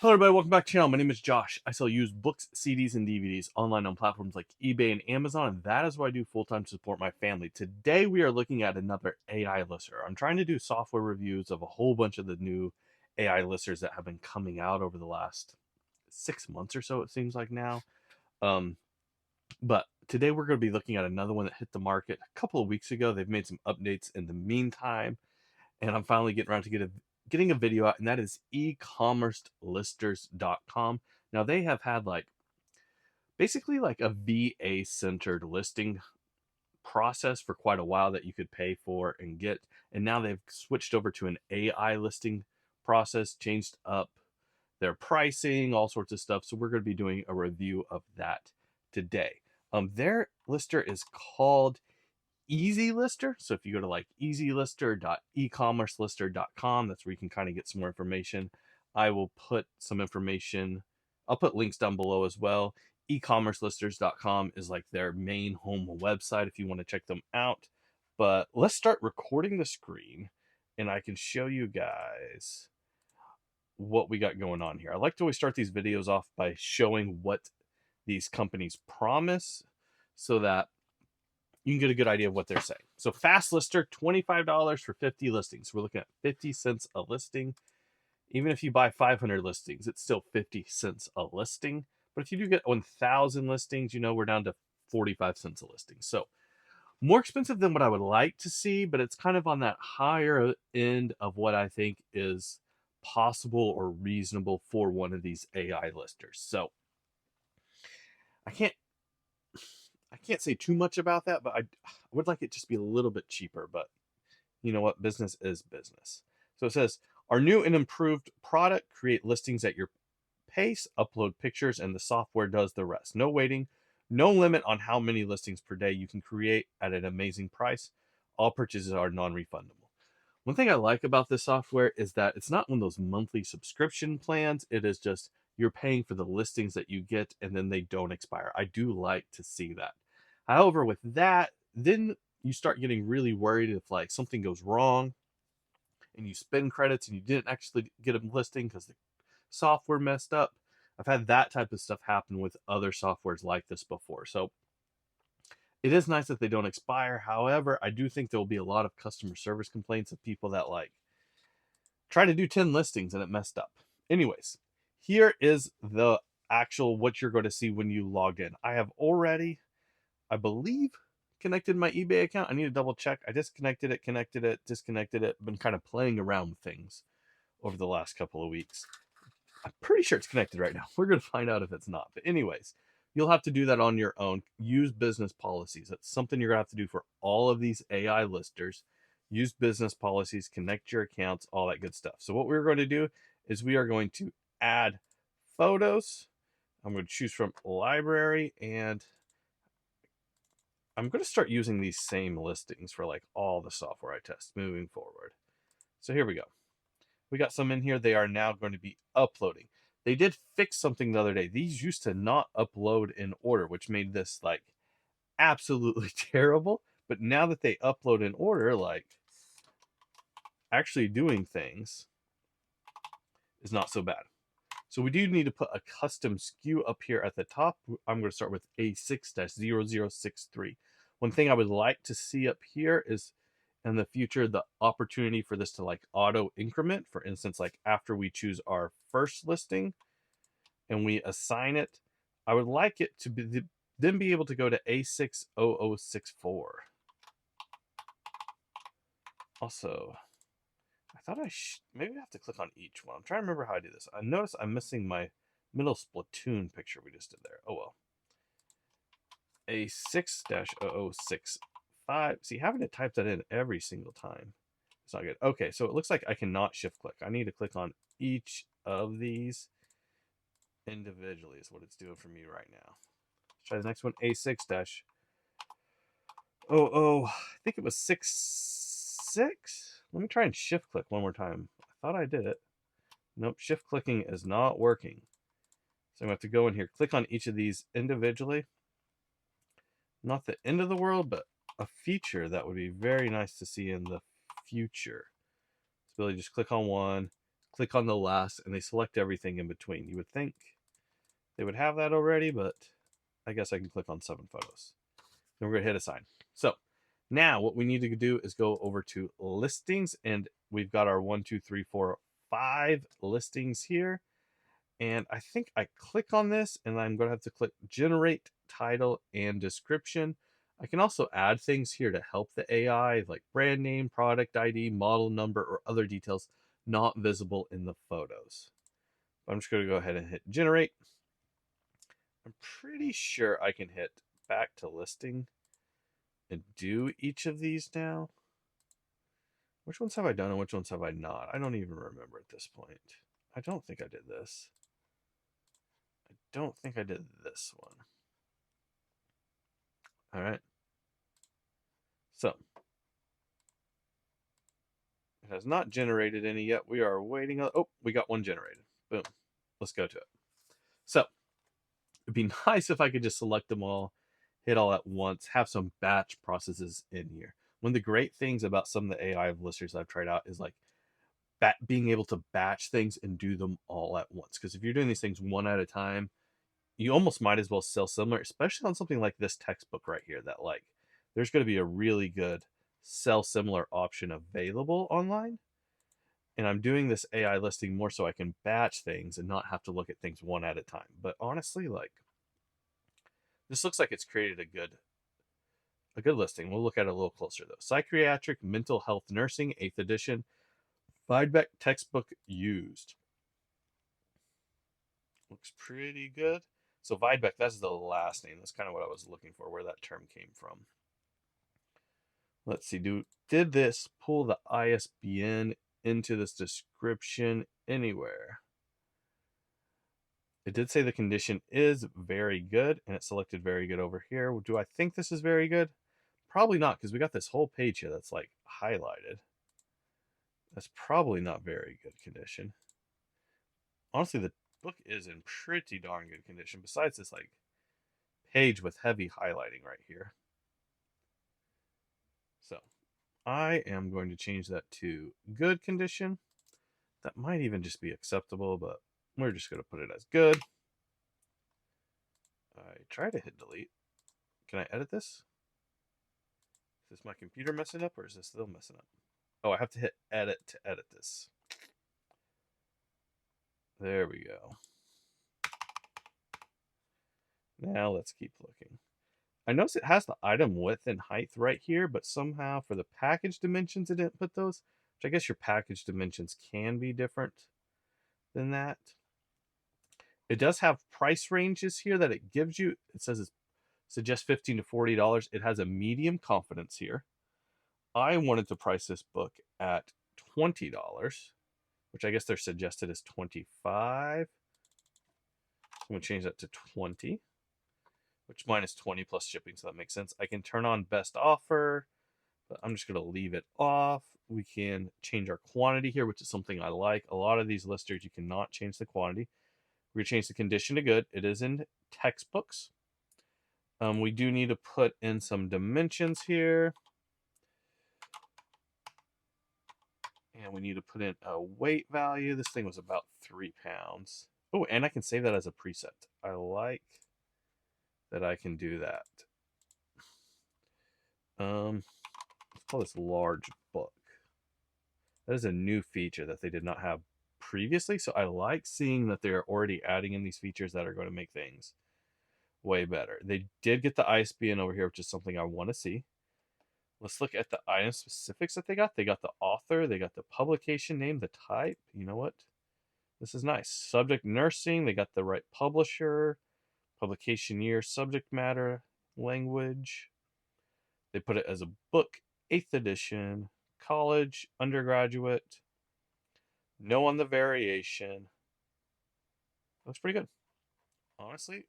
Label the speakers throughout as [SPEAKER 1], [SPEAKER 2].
[SPEAKER 1] Hello, everybody. Welcome back to the channel. My name is Josh. I sell used books, CDs, and DVDs online on platforms like eBay and Amazon, and that is what I do full time to support my family. Today, we are looking at another AI lister. I'm trying to do software reviews of a whole bunch of the new AI listers that have been coming out over the last 6 months or so, it seems like now. Um, but today, we're going to be looking at another one that hit the market a couple of weeks ago. They've made some updates in the meantime, and I'm finally getting around to getting a video out, and that is ecommercelisters.com. Now they have had basically like a VA centered listing process for quite a while that you could pay for and get, and now they've switched over to an AI listing process, changed up their pricing, all sorts of stuff. So we're going to be doing a review of that today. Their lister is called Easy Lister. So if you go to like easylister.ecommercelister.com, that's where you can kind of get some more information. I will put some information, I'll put links down below as well. Ecommercelisters.com is like their main home website if you want to check them out. But let's start recording the screen and I can show you guys what we got going on here. I like to always start these videos off by showing what these companies promise so that you can get a good idea of what they're saying. So Fast Lister, $25 for 50 listings. We're looking at 50 cents a listing. Even if you buy 500 listings, it's still 50 cents a listing. But if you do get 1,000 listings, we're down to 45 cents a listing. So more expensive than what I would like to see, but it's kind of on that higher end of what I think is possible or reasonable for one of these AI listers. So I can't say too much about that, but I would like it just be a little bit cheaper. But you know what? Business is business. So it says, our new and improved product, create listings at your pace, upload pictures, and the software does the rest. No waiting, no limit on how many listings per day you can create at an amazing price. All purchases are non-refundable. One thing I like about this software is that it's not one of those monthly subscription plans. It is just you're paying for the listings that you get and then they don't expire. I do like to see that. However, with that, then you start getting really worried if like something goes wrong and you spend credits and you didn't actually get a listing because the software messed up. I've had that type of stuff happen with other softwares like this before. So it is nice that they don't expire. However, I do think there will be a lot of customer service complaints of people that like try to do 10 listings and it messed up. Anyways, here is the actual what you're going to see when you log in. I have already, I believe, connected my eBay account. I need to double check. I disconnected it, connected it, disconnected it. Been kind of playing around with things over the last couple of weeks. I'm pretty sure it's connected right now. We're going to find out if it's not. But anyways, you'll have to do that on your own. Use business policies. That's something you're going to have to do for all of these AI listers. Use business policies, connect your accounts, all that good stuff. So what we're going to do is we are going to add photos. I'm going to choose from library, and I'm going to start using these same listings for like all the software I test moving forward. So here we go. We got some in here. They are now going to be uploading. They did fix something the other day. These used to not upload in order, which made this like absolutely terrible. But now that they upload in order, like actually doing things is not so bad. So we do need to put a custom SKU up here at the top. I'm going to start with A6-0063. One thing I would like to see up here is in the future the opportunity for this to like auto increment. For instance, like after we choose our first listing and we assign it, I would like it to be then be able to go to A60064. Also, I thought maybe I have to click on each one. I'm trying to remember how I do this. I notice I'm missing my middle Splatoon picture we just did there. Oh well. A6-0065. See, having to type that in every single time, it's not good. Okay, so it looks like I cannot shift click. I need to click on each of these individually is what it's doing for me right now. Let's try the next one. A6-00. I think it was 66. Let me try and shift click one more time. I thought I did it. Nope, shift clicking is not working. So I'm going to have to go in here, click on each of these individually. Not the end of the world, but a feature that would be very nice to see in the future. So really just click on one, click on the last, and they select everything in between. You would think they would have that already, but I guess I can click on 7 photos. Then we're going to hit assign. So now what we need to do is go over to listings, and we've got our 1, 2, 3, 4, 5 listings here. And I think I click on this, and I'm going to have to click generate title and description. I can also add things here to help the AI, like brand name, product ID, model number, or other details not visible in the photos. I'm just going to go ahead and hit generate. I'm pretty sure I can hit back to listing and do each of these now. Which ones have I done and which ones have I not? I don't even remember at this point. I don't think I did this. I don't think I did this one. All right. So it has not generated any yet. We are waiting. Oh, we got one generated. Boom. Let's go to it. So it'd be nice if I could just select them all, hit all at once, have some batch processes in here. One of the great things about some of the AI listers I've tried out is like being able to batch things and do them all at once. Because if you're doing these things one at a time, you almost might as well sell similar, especially on something like this textbook right here, that like there's going to be a really good sell similar option available online. And I'm doing this AI listing more so I can batch things and not have to look at things one at a time. But honestly, like this looks like it's created a good listing. We'll look at it a little closer though. Psychiatric mental health nursing, 8th edition, Feedback textbook used. Looks pretty good. So Feedback, that's the last name. That's kind of what I was looking for, where that term came from. Let's see. Did this pull the ISBN into this description anywhere? It did say the condition is very good, and it selected very good over here. Do I think this is very good? Probably not, because we got this whole page here that's like highlighted. That's probably not very good condition. Honestly, the book is in pretty darn good condition, besides this like page with heavy highlighting right here. So I am going to change that to good condition. That might even just be acceptable, but we're just going to put it as good. I try to hit delete. Can I edit this? Is this my computer messing up, or is this still messing up? Oh, I have to hit edit to edit this. There we go. Now let's keep looking. I notice it has the item width and height right here, but somehow for the package dimensions, it didn't put those, which I guess your package dimensions can be different than that. It does have price ranges here that it gives you. It says it suggests $15 to $40. It has a medium confidence here. I wanted to price this book at $20, which I guess they're suggested is $25. I'm going to change that to 20, which mine is 20 plus shipping, so that makes sense. I can turn on best offer, but I'm just going to leave it off. We can change our quantity here, which is something I like. A lot of these listers, you cannot change the quantity. We're going to change the condition to good. It is in textbooks. We do need to put in some dimensions here. And we need to put in a weight value. This thing was about 3 pounds. Oh, and I can save that as a preset. I like that I can do that. Let's call this large book. That is a new feature that they did not have previously. So I like seeing that they're already adding in these features that are going to make things way better. They did get the ISBN over here, which is something I want to see. Let's look at the item specifics that they got. They got the author, they got the publication name, the type. You know what? This is nice. Subject nursing, they got the right publisher, publication year, subject matter, language. They put it as a book, 8th edition, college, undergraduate. No on the variation. Looks pretty good. Honestly,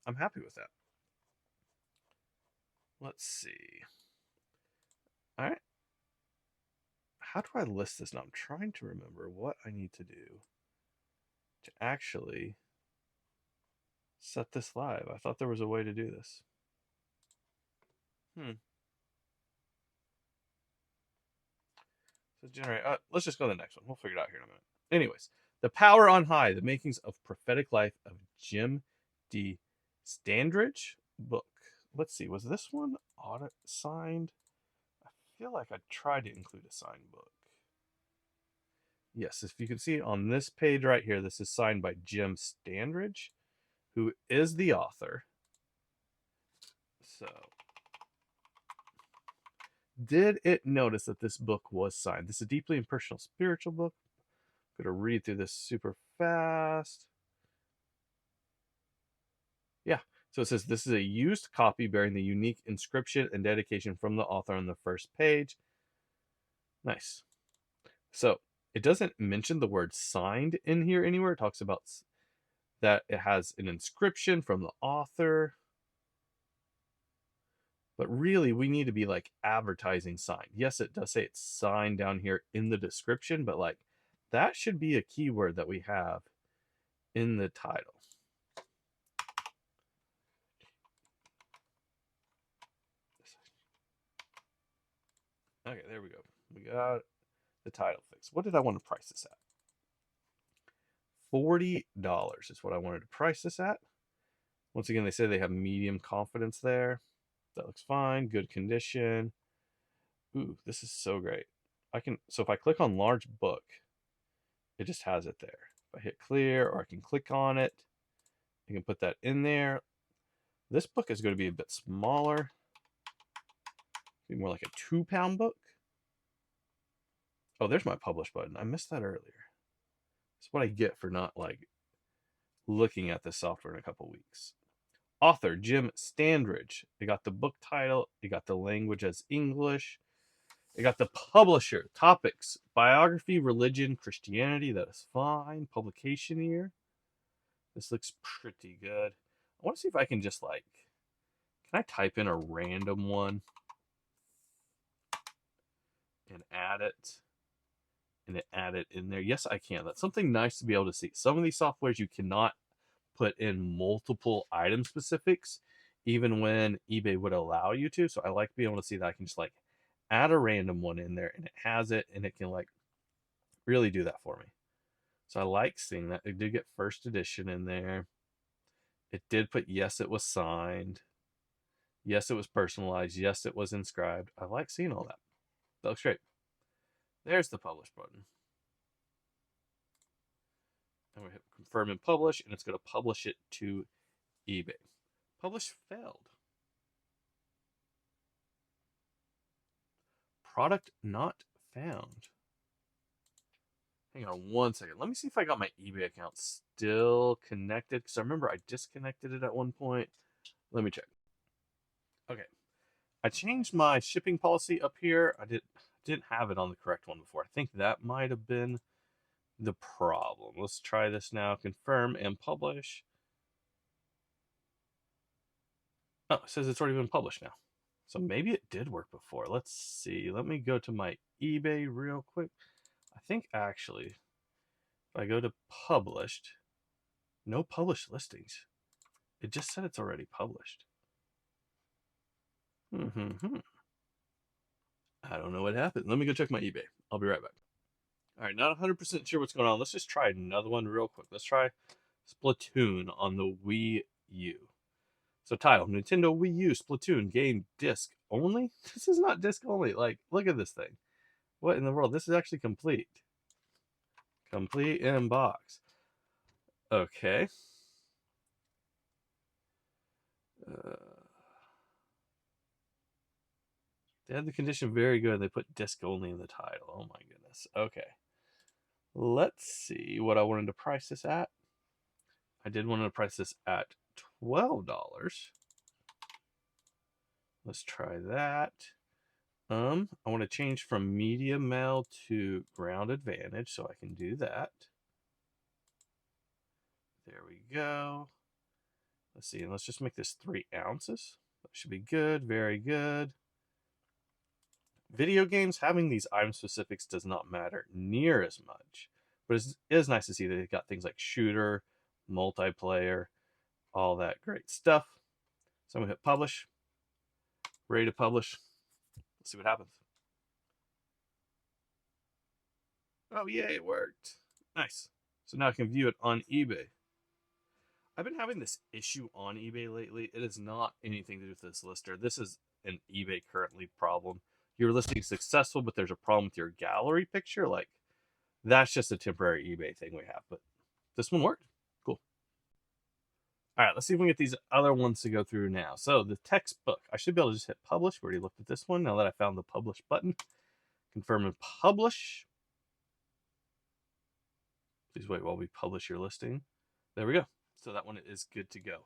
[SPEAKER 1] I'm happy with that. Let's see. All right. How do I list this now? I'm trying to remember what I need to do to actually set this live. I thought there was a way to do this. So generate. Let's just go to the next one. We'll figure it out here in a minute. Anyways, The Power on High, The Makings of Prophetic Life of Jim D. Standridge book. Let's see, was this one audit signed? I feel like I tried to include a signed book. Yes, if you can see on this page right here, this is signed by Jim Standridge, who is the author. So, did it notice that this book was signed? This is a deeply impersonal spiritual book. I'm going to read through this super fast. Yeah. So it says this is a used copy bearing the unique inscription and dedication from the author on the first page. Nice. So it doesn't mention the word signed in here anywhere. It talks about that it has an inscription from the author. But really, we need to be like advertising signed. Yes, it does say it's signed down here in the description, but like that should be a keyword that we have in the title. Okay, there we go. We got the title fixed. What did I want to price this at? $40 is what I wanted to price this at. Once again, they say they have medium confidence there. That looks fine. Good condition. Ooh, this is so great. So if I click on large book, it just has it there. If I hit clear, or I can click on it, I can put that in there. This book is going to be a bit smaller. Be more like a 2-pound book. Oh, there's my publish button. I missed that earlier. That's what I get for not like looking at this software in a couple weeks. Author Jim Standridge. It got the book title. It got the language as English. It got the publisher. Topics: biography, religion, Christianity. That is fine. Publication year. This looks pretty good. I want to see if I can just like, can I type in a random one and add it? And add it in there. Yes, I can. That's something nice to be able to see. Some of these softwares you cannot put in multiple item specifics, even when eBay would allow you to. So I like being able to see that I can just like add a random one in there and it has it and it can like really do that for me. So I like seeing that. It did get first edition in there. It did put yes, it was signed. Yes, it was personalized. Yes, it was inscribed. I like seeing all that. That looks great. There's the publish button. And we hit confirm and publish, and it's going to publish it to eBay. Publish failed. Product not found. Hang on one second. Let me see if I got my eBay account still connected, because I remember I disconnected it at one point. Let me check. Okay. I changed my shipping policy up here. I didn't have it on the correct one before. I think that might have been the problem. Let's try this now. Confirm and publish. Oh, it says it's already been published now. So maybe it did work before. Let's see. Let me go to my eBay real quick. I think actually, if I go to published, no published listings. It just said it's already published. I don't know what happened. Let me go check my eBay. I'll be right back. All right, not 100% sure what's going on. Let's just try another one real quick. Let's try Splatoon on the Wii U. So title, Nintendo Wii U Splatoon game disc only? This is not disc only. Like, look at this thing. What in the world? This is actually complete. Complete in box. Okay. They had the condition very good. They put disc only in the title. Oh my goodness. Okay. Let's see what I wanted to price this at. I did want to price this at $12. Let's try that. I want to change from medium mail to ground advantage, so I can do that. There we go. Let's see, and let's just make this 3 ounces. That should be good, very good. Video games, having these item specifics does not matter near as much, but it is nice to see that they've got things like shooter, multiplayer, all that great stuff. So I'm gonna hit publish. Ready to publish. Let's see what happens. Oh, yay, it worked. Nice. So now I can view it on eBay. I've been having this issue on eBay lately. It is not anything to do with this lister. This is an eBay currently problem. Your listing is successful, but there's a problem with your gallery picture. Like, that's just a temporary eBay thing we have. But this one worked. Cool. All right, let's see if we can get these other ones to go through now. So the textbook. I should be able to just hit publish. We already looked at this one. Now that I found the publish button, confirm and publish. Please wait while we publish your listing. There we go. So that one is good to go.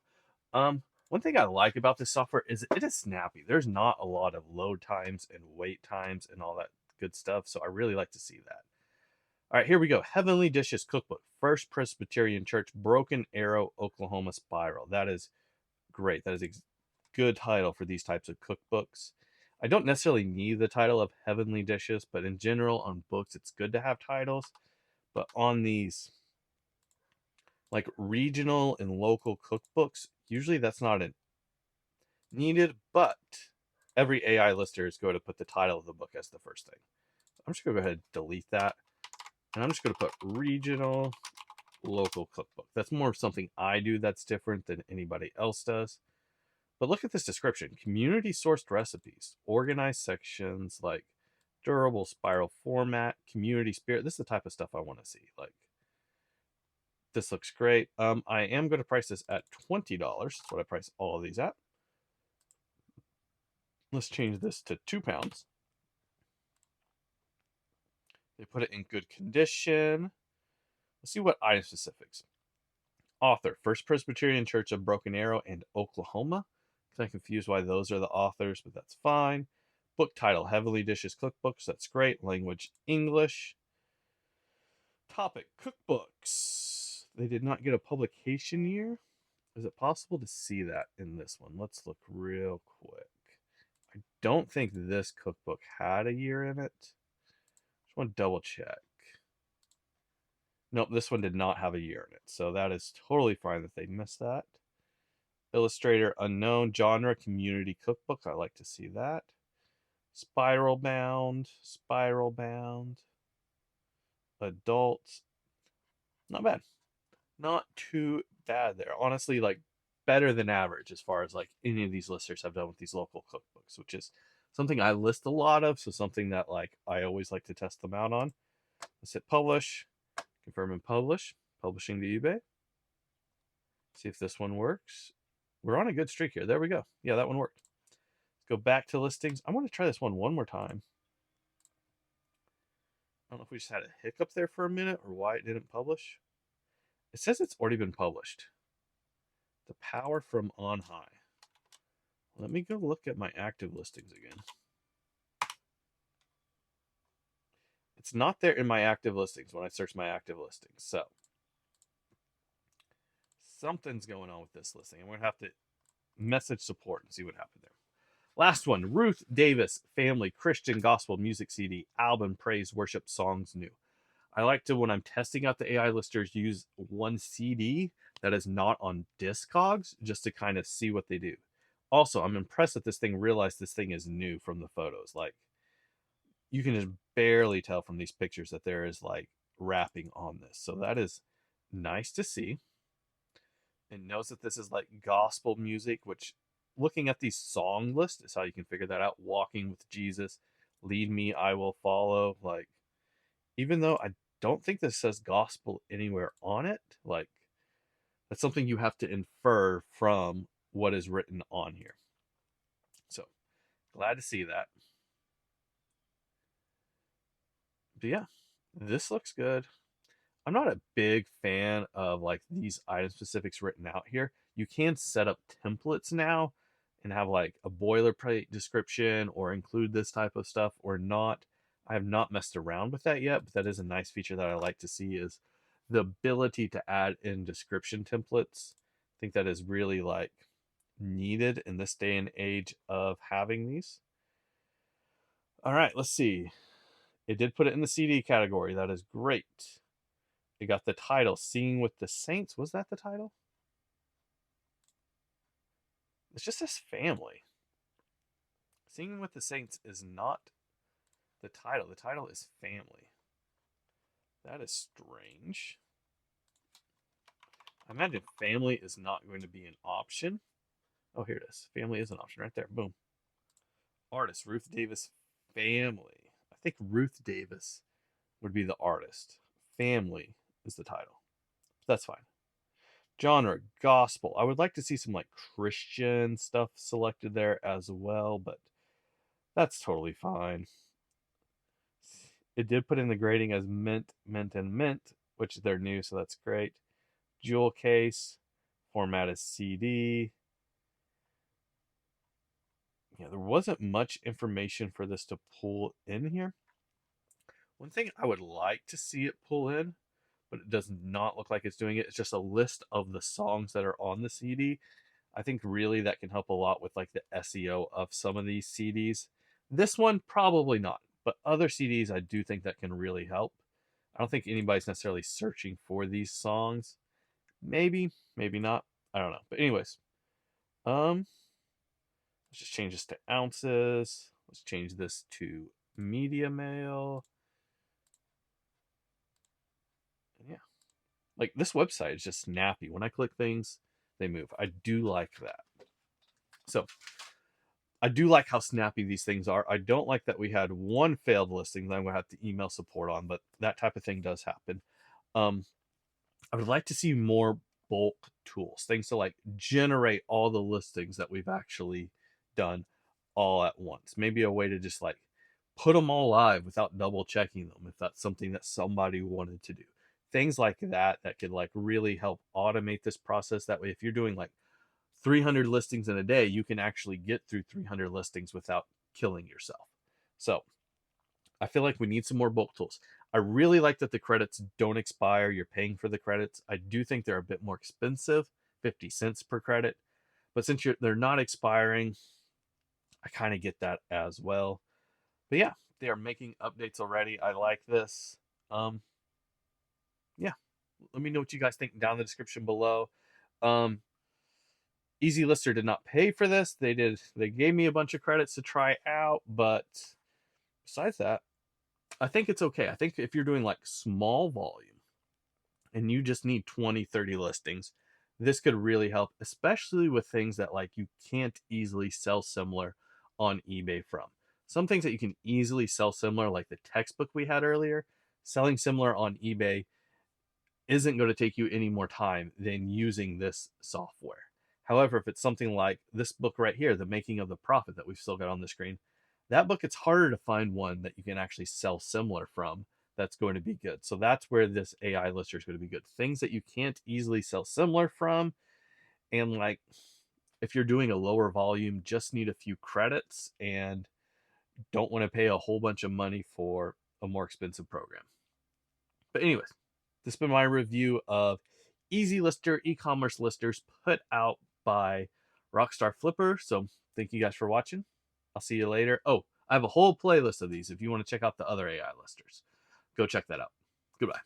[SPEAKER 1] One thing I like about this software is it is snappy. There's not a lot of load times and wait times and all that good stuff. So I really like to see that. All right, here we go. Heavenly Dishes Cookbook, First Presbyterian Church, Broken Arrow, Oklahoma Spiral. That is great. That is a good title for these types of cookbooks. I don't necessarily need the title of Heavenly Dishes, but in general on books, it's good to have titles. But on these like regional and local cookbooks, usually that's not needed, but every AI lister is going to put the title of the book as the first thing. I'm just going to go ahead and delete that. And I'm just going to put regional local cookbook. That's more of something I do that's different than anybody else does. But look at this description. Community sourced recipes, organized sections, like durable spiral format, community spirit. This is the type of stuff I want to see. Like, this looks great. I am going to price this at $20. That's what I price all of these at. Let's change this to £2. They put it in good condition. Let's see what item specifics. Author, First Presbyterian Church of Broken Arrow and Oklahoma. Kind of confused why those are the authors, but that's fine. Book title, Heavenly Dishes Cookbooks. That's great. Language, English. Topic, cookbooks. They did not get a publication year. Is it possible to see that in this one? Let's look real quick. I don't think this cookbook had a year in it. Just want to double check. Nope, this one did not have a year in it. So that is totally fine that they missed that. Illustrator unknown, genre community cookbook. I like to see that. Spiral bound. Adult. Not bad. Not too bad there. Honestly, like better than average as far as like any of these listers have done with these local cookbooks, which is something I list a lot of. So something that like I always like to test them out on. Let's hit publish, confirm and publish, publishing to eBay. See if this one works. We're on a good streak here. There we go. Yeah, that one worked. Let's go back to listings. I want to try this one more time. I don't know if we just had a hiccup there for a minute or why it didn't publish. It says it's already been published. The power from on high. Let me go look at my active listings again. It's not there in my active listings when I search my active listings. So something's going on with this listing. I'm going to have to message support and see what happened there. Last one, Ruth Davis Family Christian Gospel Music CD Album Praise Worship Songs New. I like to, when I'm testing out the AI listers, use one CD that is not on Discogs just to kind of see what they do. Also, I'm impressed that this thing realized this thing is new from the photos. Like, you can just barely tell from these pictures that there is like wrapping on this. So that is nice to see. It knows that this is like gospel music, which looking at the song list is how you can figure that out. Walking with Jesus, Lead Me, I Will Follow. Like, even though I don't think this says gospel anywhere on it, like, that's something you have to infer from what is written on here. So glad to see that. But yeah, this looks good. I'm not a big fan of like these item specifics written out here. You can set up templates now and have like a boilerplate description or include this type of stuff or not. I have not messed around with that yet, but that is a nice feature that I like to see, is the ability to add in description templates. I think that is really like needed in this day and age of having these. All right, let's see. It did put it in the CD category. That is great. It got the title, Singing with the Saints. Was that the title? It's just this family. Singing with the Saints is not the title. The title is family. That is strange. I imagine family is not going to be an option. Oh, here it is. Family is an option right there. Boom. Artist, Ruth Davis, family. I think Ruth Davis would be the artist. Family is the title. That's fine. Genre, gospel. I would like to see some like Christian stuff selected there as well, but that's totally fine. It did put in the grading as mint, mint, and mint, which they're new, so that's great. Jewel case, format is CD. Yeah, there wasn't much information for this to pull in here. One thing I would like to see it pull in, but it does not look like it's doing it, it's just a list of the songs that are on the CD. I think really that can help a lot with like the SEO of some of these CDs. This one, probably not, but other CDs I do think that can really help. I don't think anybody's necessarily searching for these songs. Maybe, maybe not. I don't know. But anyways, let's just change this to ounces. Let's change this to media mail. And yeah, like this website is just snappy. When I click things, they move. I do like that. So I do like how snappy these things are. I don't like that we had one failed listing that I'm going to have to email support on, but that type of thing does happen. I would like to see more bulk tools, things to like generate all the listings that we've actually done all at once. Maybe a way to just like put them all live without double checking them if that's something that somebody wanted to do. Things like that that could like really help automate this process. That way, if you're doing like 300 listings in a day, you can actually get through 300 listings without killing yourself. So I feel like we need some more bulk tools. I really like that the credits don't expire. You're paying for the credits. I do think they're a bit more expensive, 50 cents per credit. But since they're not expiring, I kind of get that as well. But yeah, they are making updates already. I like this. Yeah, let me know what you guys think down in the description below. Easy Lister did not pay for this. They gave me a bunch of credits to try out, but besides that, I think it's okay. I think if you're doing like small volume and you just need 20, 30 listings, this could really help, especially with things that like you can't easily sell similar on eBay from. Some things that you can easily sell similar, like the textbook we had earlier, selling similar on eBay isn't going to take you any more time than using this software. However, if it's something like this book right here, The Making of the Prophet, that we've still got on the screen, that book, it's harder to find one that you can actually sell similar from that's going to be good. So that's where this AI lister is going to be good. Things that you can't easily sell similar from, and like if you're doing a lower volume, just need a few credits and don't want to pay a whole bunch of money for a more expensive program. But anyways, this has been my review of Easy Lister e-commerce listers put out by RockStar Flipper. So thank you guys for watching. I'll see you later. Oh, I have a whole playlist of these if you want to check out the other AI listers. Go check that out. Goodbye.